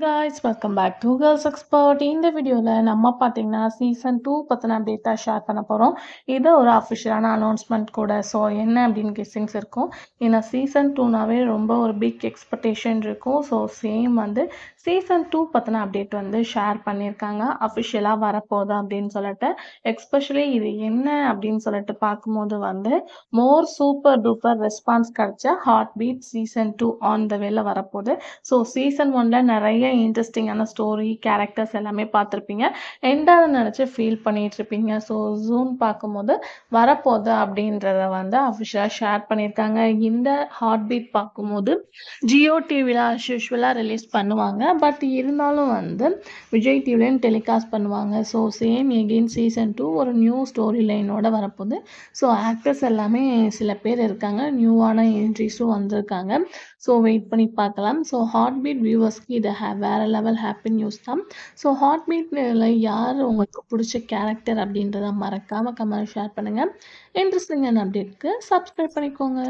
guys, welcome back to Girls Expert. இந்த வீடியோல நம்ம பார்த்தீங்கன்னா சீசன் 2 பத்தின அப்டேட் தான் ஷேர் பண்ண போறோம். இது ஒரு அஃபிஷியலான அனௌன்ஸ்மெண்ட் கூட. ஸோ என்ன அப்படின்னு கெஸ்ஸிங்ஸ் இருக்கும். ஏன்னா சீசன் 2நாவே ரொம்ப ஒரு பிக் எக்ஸ்பெக்டேஷன் இருக்கும். ஸோ சேம் சீசன் 2 பத்தின அப்டேட் ஷேர் பண்ணியிருக்காங்க. அஃபிஷியலாக வரப்போகுது அப்படின்னு சொல்லிட்டு. எஸ்பெஷலி இது என்ன அப்படின்னு சொல்லிட்டு பார்க்கும்போது மோர் சூப்பர் டூப்பர் ரெஸ்பான்ஸ் கிடைச்ச heart beat season 2 on the வேல வரப்போகுது. ஸோ சீசன் 1ல நிறைய இன்ட்ரெஸ்டிங்கான ஸ்டோரி கேரக்டர்ஸ் எல்லாமே பார்த்துருப்பீங்க. எண்டாவது நினச்சி ஃபீல் பண்ணிட்டு இருப்பீங்க. ஸோ ஜூன் பார்க்கும்போது வரப்போகுது அப்படின்றத அஃபிஷியலாக ஷேர் பண்ணியிருக்காங்க. இந்த ஹார்ட் பீட் பார்க்கும்போது ஜியோ டிவியில் அஸ் யூஷுவலாக ரிலீஸ் பண்ணுவாங்க. பட் இருந்தாலும் விஜய் டிவிலையும் டெலிகாஸ்ட் பண்ணுவாங்க. ஸோ சேம் எகெயின் சீசன் 2 ஒரு நியூ ஸ்டோரி லைனோட வரப்போகுது. ஸோ ஆக்டர்ஸ் எல்லாமே சில பேர் இருக்காங்க, நியூவான என்ட்ரிஸும் வந்திருக்காங்க. ஸோ வெயிட் பண்ணி பார்க்கலாம். ஸோ ஹார்ட் பீட் வியூவர்ஸ்க்கு இது வேறு லெவல் ஹாப்பி நியூஸ் தான். ஸோ ஹார்ட் பீட்டில் யார் உங்களுக்கு பிடிச்ச கேரக்டர் அப்படின்றத மறக்காமல் கமெண்ட் ஷேர் பண்ணுங்கள். இன்ட்ரெஸ்டிங்கான அப்டேட்க்கு சப்ஸ்கிரைப் பண்ணிக்கோங்க.